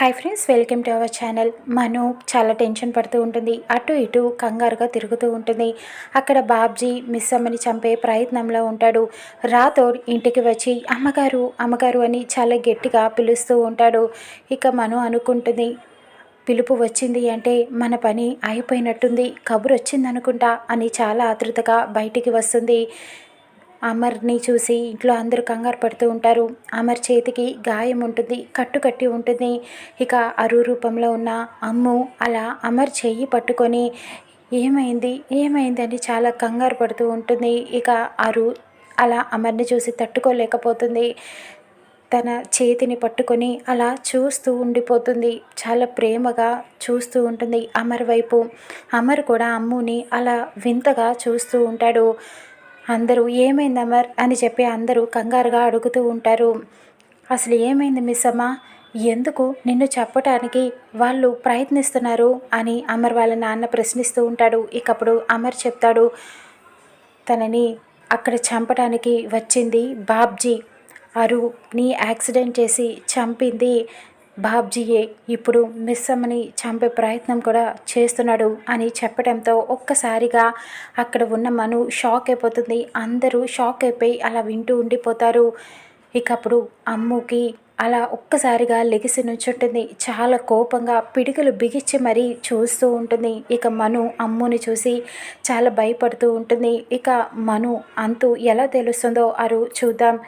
Hi friends, welcome to our channel. Manu చాలా tension పడుతూ ఉంటుంది. అటు ఇటు కంగారుగా తిరుగుతూ ఉంటుంది. అక్కడ బాబ్జీ మిస్ అమ్మని చంపే ప్రయత్నంలో ఉంటాడు. రాథోడ్ ఇంటికి వచ్చి అమ్మగారు అమ్మగారు అని చాలా గట్టిగా పిలుస్తూ ఉంటాడు. ఇక మను అనుకుంటుంది, పిలుపు వచ్చింది అంటే మన పని అయిపోయినట్టుంది, కబురు వచ్చిందనుకుంటా అని చాలా ఆతృతగా బయటికి వస్తుంది. అమర్ని చూసి ఇంట్లో అందరూ కంగారు పడుతూ ఉంటారు. అమర్ చేతికి గాయం ఉంటుంది, కట్టి ఉంటుంది. ఇక అరు రూపంలో ఉన్న అమ్ము అలా అమర్ చెయ్యి పట్టుకొని ఏమైంది ఏమైంది అని చాలా కంగారు పడుతూ ఉంటుంది. ఇక అరు అలా అమర్ని చూసి తట్టుకోలేకపోతుంది. తన చేతిని పట్టుకొని అలా చూస్తూ ఉండిపోతుంది. చాలా ప్రేమగా చూస్తూ ఉంటుంది అమర్ వైపు. అమర్ కూడా అమ్ముని అలా వింతగా చూస్తూ ఉంటాడు. అందరూ ఏమైంది అమర్ అని చెప్పి అందరూ కంగారుగా అడుగుతూ ఉంటారు. అసలు ఏమైంది మిస్ అమ్మ, ఎందుకు నిన్ను చెప్పటానికి వాళ్ళు ప్రయత్నిస్తున్నారు అని అమర్ వాళ్ళ నాన్న ప్రశ్నిస్తూ ఉంటాడు. ఇకప్పుడు అమర్ చెప్తాడు, తనని అక్కడ చంపడానికి వచ్చింది బాబ్జీ, అరుని యాక్సిడెంట్ చేసి చంపింది బాబ్జీయే, ఇప్పుడు మిస్ అమ్మని చంపే ప్రయత్నం కూడా చేస్తున్నాడు అని చెప్పడంతో ఒక్కసారిగా అక్కడ ఉన్న మను షాక్ అయిపోతుంది. అందరూ షాక్ అయిపోయి అలా వింటూ ఉండిపోతారు. ఇకప్పుడు అమ్ముకి అలా ఒక్కసారిగా లెగిసి నుంచుంటుంది. చాలా కోపంగా పిడికిలు బిగించి మరీ చూస్తూ ఉంటుంది. ఇక మను అమ్ముని చూసి చాలా భయపడుతూ ఉంటుంది. ఇక మను అంతు ఎలా తెలుస్తుందో అరు చూద్దాం.